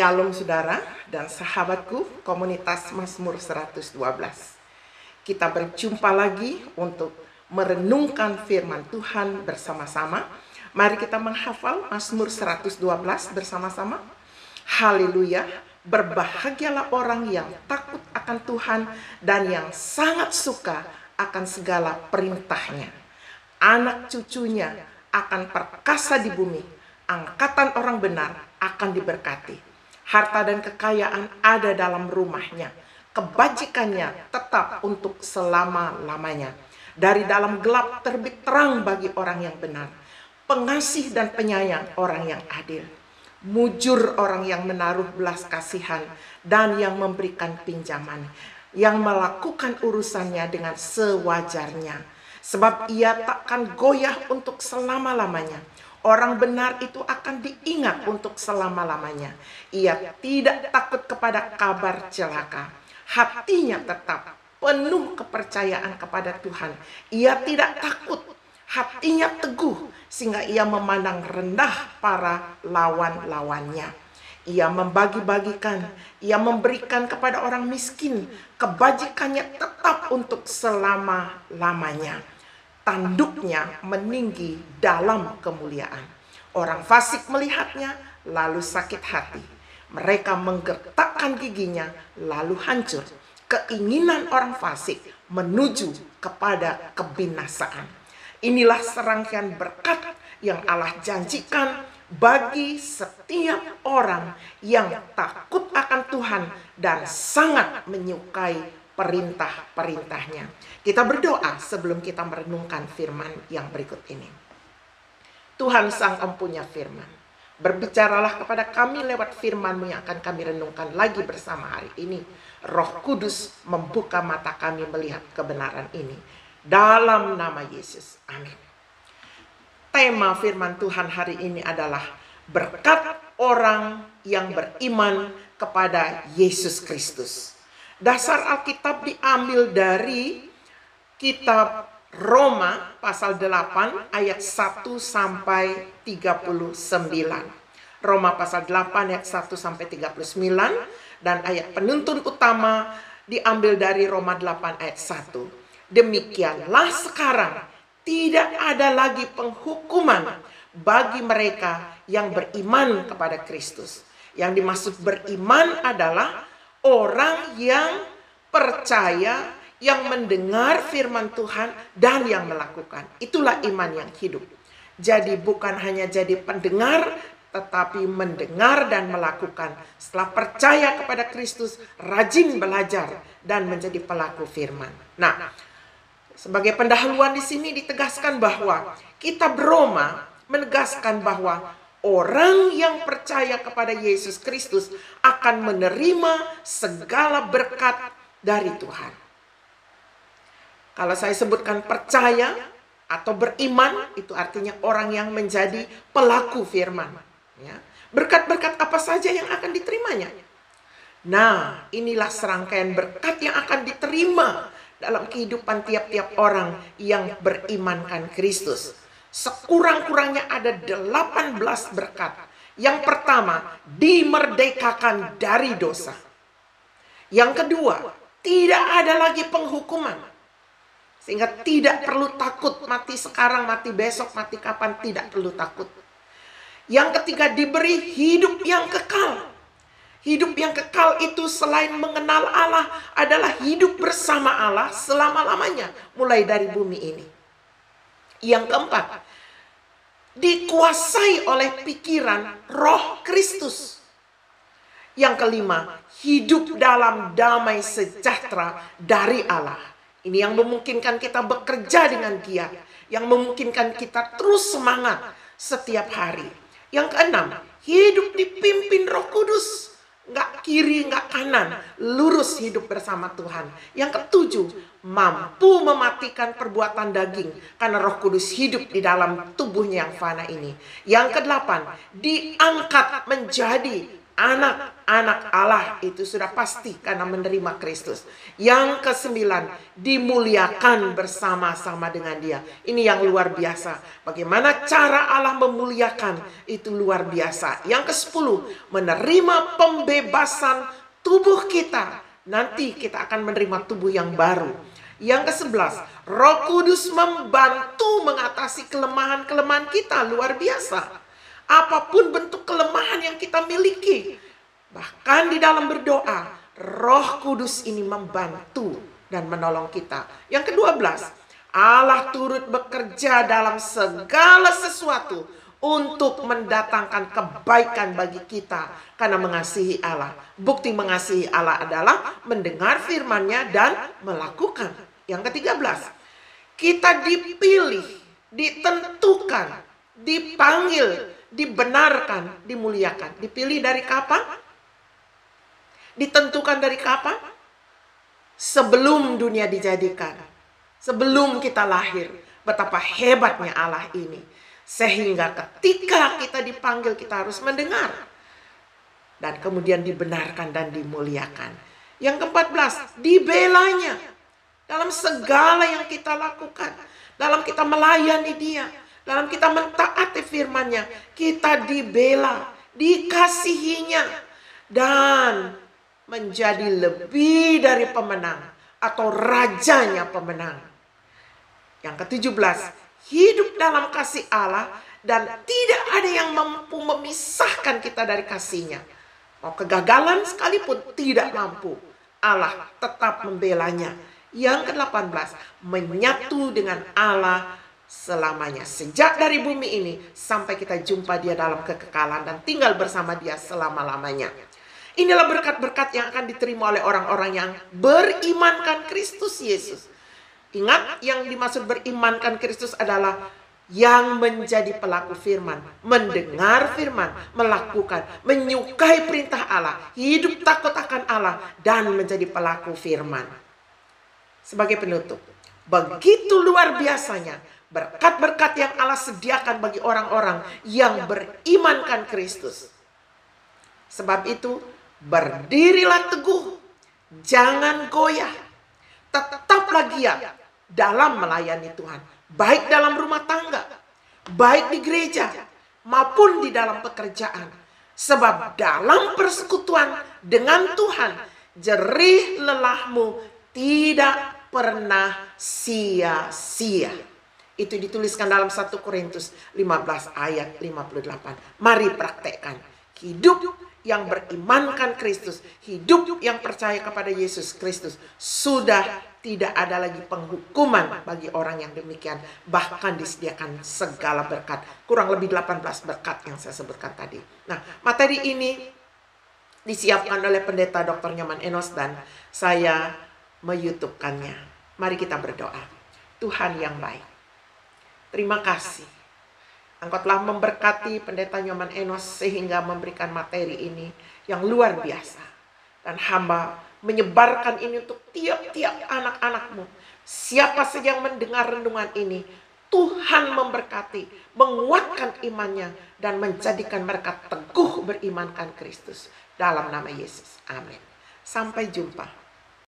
Shalom saudara dan sahabatku komunitas Mazmur 112. Kita berjumpa lagi untuk merenungkan firman Tuhan bersama-sama. Mari kita menghafal Mazmur 112 bersama-sama. Haleluya, berbahagialah orang yang takut akan Tuhan dan yang sangat suka akan segala perintahnya. Anak cucunya akan perkasa di bumi, angkatan orang benar akan diberkati. Harta dan kekayaan ada dalam rumahnya. Kebajikannya tetap untuk selama-lamanya. Dari dalam gelap terbit terang bagi orang yang benar. Pengasih dan penyayang orang yang adil. Mujur orang yang menaruh belas kasihan dan yang memberikan pinjaman. Yang melakukan urusannya dengan sewajarnya. Sebab ia takkan goyah untuk selama-lamanya. Orang benar itu akan diingat untuk selama-lamanya. Ia tidak takut kepada kabar celaka. Hatinya tetap penuh kepercayaan kepada Tuhan. Ia tidak takut. Hatinya teguh sehingga ia memandang rendah para lawan-lawannya. Ia membagi-bagikan, ia memberikan kepada orang miskin. Kebajikannya tetap untuk selama-lamanya. Tanduknya meninggi dalam kemuliaan. Orang fasik melihatnya lalu sakit hati. Mereka menggertakkan giginya lalu hancur. Keinginan orang fasik menuju kepada kebinasaan. Inilah serangkaian berkat yang Allah janjikan bagi setiap orang yang takut akan Tuhan dan sangat menyukai perintah-perintahnya. Kita berdoa sebelum kita merenungkan firman yang berikut ini. Tuhan Sang Empunya firman, berbicaralah kepada kami lewat firman-Mu yang akan kami renungkan lagi bersama hari ini. Roh Kudus membuka mata kami melihat kebenaran ini. Dalam nama Yesus, amin. Tema firman Tuhan hari ini adalah berkat orang yang beriman kepada Yesus Kristus. Dasar Alkitab diambil dari kitab Roma pasal 8 ayat 1 sampai 39. Roma pasal 8 ayat 1 sampai 39 dan ayat penuntun utama diambil dari Roma 8 ayat 1. Demikianlah sekarang tidak ada lagi penghukuman bagi mereka yang beriman kepada Kristus. Yang dimaksud beriman adalah orang yang percaya, yang mendengar firman Tuhan dan yang melakukan. Itulah iman yang hidup. Jadi bukan hanya jadi pendengar, tetapi mendengar dan melakukan. Setelah percaya kepada Kristus, rajin belajar dan menjadi pelaku firman. Nah, sebagai pendahuluan di sini ditegaskan bahwa kitab Roma menegaskan bahwa orang yang percaya kepada Yesus Kristus akan menerima segala berkat dari Tuhan. Kalau saya sebutkan percaya atau beriman, itu artinya orang yang menjadi pelaku firman. Ya. Berkat-berkat apa saja yang akan diterimanya? Nah, inilah serangkaian berkat yang akan diterima dalam kehidupan tiap-tiap orang yang berimankan Kristus. Sekurang-kurangnya ada 18 berkat. Yang pertama, dimerdekakan dari dosa. Yang kedua, tidak ada lagi penghukuman. Sehingga tidak perlu takut mati sekarang, mati besok, mati kapan, tidak perlu takut. Yang ketiga, diberi hidup yang kekal. Hidup yang kekal itu selain mengenal Allah adalah hidup bersama Allah selama-lamanya, mulai dari bumi ini. Yang keempat, dikuasai oleh pikiran Roh Kristus. Yang kelima, hidup dalam damai sejahtera dari Allah. Ini yang memungkinkan kita bekerja dengan giat, yang memungkinkan kita terus semangat setiap hari. Yang keenam, hidup dipimpin Roh Kudus. Nggak kiri, nggak kanan, lurus hidup bersama Tuhan. Yang ketujuh, mampu mematikan perbuatan daging karena Roh Kudus hidup di dalam tubuhnya yang fana ini. Yang kedelapan, diangkat menjadi anak-anak Allah itu sudah pasti karena menerima Kristus. Yang kesembilan, dimuliakan bersama-sama dengan Dia. Ini yang luar biasa. Bagaimana cara Allah memuliakan itu luar biasa. Yang kesepuluh, menerima pembebasan tubuh kita. Nanti kita akan menerima tubuh yang baru. Yang ke-11, Roh Kudus membantu mengatasi kelemahan-kelemahan kita. Luar biasa. Apapun bentuk kelemahan yang kita miliki, bahkan di dalam berdoa, Roh Kudus ini membantu dan menolong kita. Yang ke-12, Allah turut bekerja dalam segala sesuatu untuk mendatangkan kebaikan bagi kita karena mengasihi Allah. Bukti mengasihi Allah adalah mendengar firman-Nya dan melakukan. Yang ke-13, kita dipilih, ditentukan, dipanggil, dibenarkan, dimuliakan. Dipilih dari kapan? Ditentukan dari kapan? Sebelum dunia dijadikan. Sebelum kita lahir. Betapa hebatnya Allah ini. Sehingga ketika kita dipanggil, kita harus mendengar. Dan kemudian dibenarkan dan dimuliakan. Yang ke-14, dibelanya. Dalam segala yang kita lakukan. Dalam kita melayani Dia. Dalam kita mentaati firman-Nya, kita dibela, dikasihinya, dan menjadi lebih dari pemenang atau rajanya pemenang. Yang ke-17, hidup dalam kasih Allah dan tidak ada yang mampu memisahkan kita dari kasih-Nya. Mau kegagalan sekalipun tidak mampu, Allah tetap membelanya. Yang ke-18, menyatu dengan Allah selamanya. Sejak dari bumi ini sampai kita jumpa Dia dalam kekekalan dan tinggal bersama Dia selama-lamanya. Inilah berkat-berkat yang akan diterima oleh orang-orang yang berimankan Kristus Yesus. Ingat, yang dimaksud berimankan Kristus adalah yang menjadi pelaku firman, mendengar firman, melakukan, menyukai perintah Allah, hidup takut akan Allah, dan menjadi pelaku firman. Sebagai penutup, begitu luar biasanya berkat-berkat yang Allah sediakan bagi orang-orang yang berimankan Kristus. Sebab itu, berdirilah teguh, jangan goyah, tetaplah giat dalam melayani Tuhan, baik dalam rumah tangga, baik di gereja, maupun di dalam pekerjaan. Sebab dalam persekutuan dengan Tuhan, jerih lelahmu tidak pernah sia-sia. Itu dituliskan dalam 1 Korintus 15 ayat 58. Mari praktekkan. Hidup yang berimankan Kristus, hidup yang percaya kepada Yesus Kristus, sudah tidak ada lagi penghukuman bagi orang yang demikian. Bahkan disediakan segala berkat. Kurang lebih 18 berkat yang saya sebutkan tadi. Nah, materi ini disiapkan oleh Pendeta Dr. Nyoman Enos dan saya me-YouTube-kannya. Mari kita berdoa. Tuhan yang baik, terima kasih. Engkau telah memberkati Pendeta Nyoman Enos sehingga memberikan materi ini yang luar biasa. Dan hamba menyebarkan ini untuk tiap-tiap anak-anak-Mu. Siapa saja yang mendengar renungan ini, Tuhan memberkati, menguatkan imannya, dan menjadikan mereka teguh berimankan Kristus. Dalam nama Yesus. Amin. Sampai jumpa.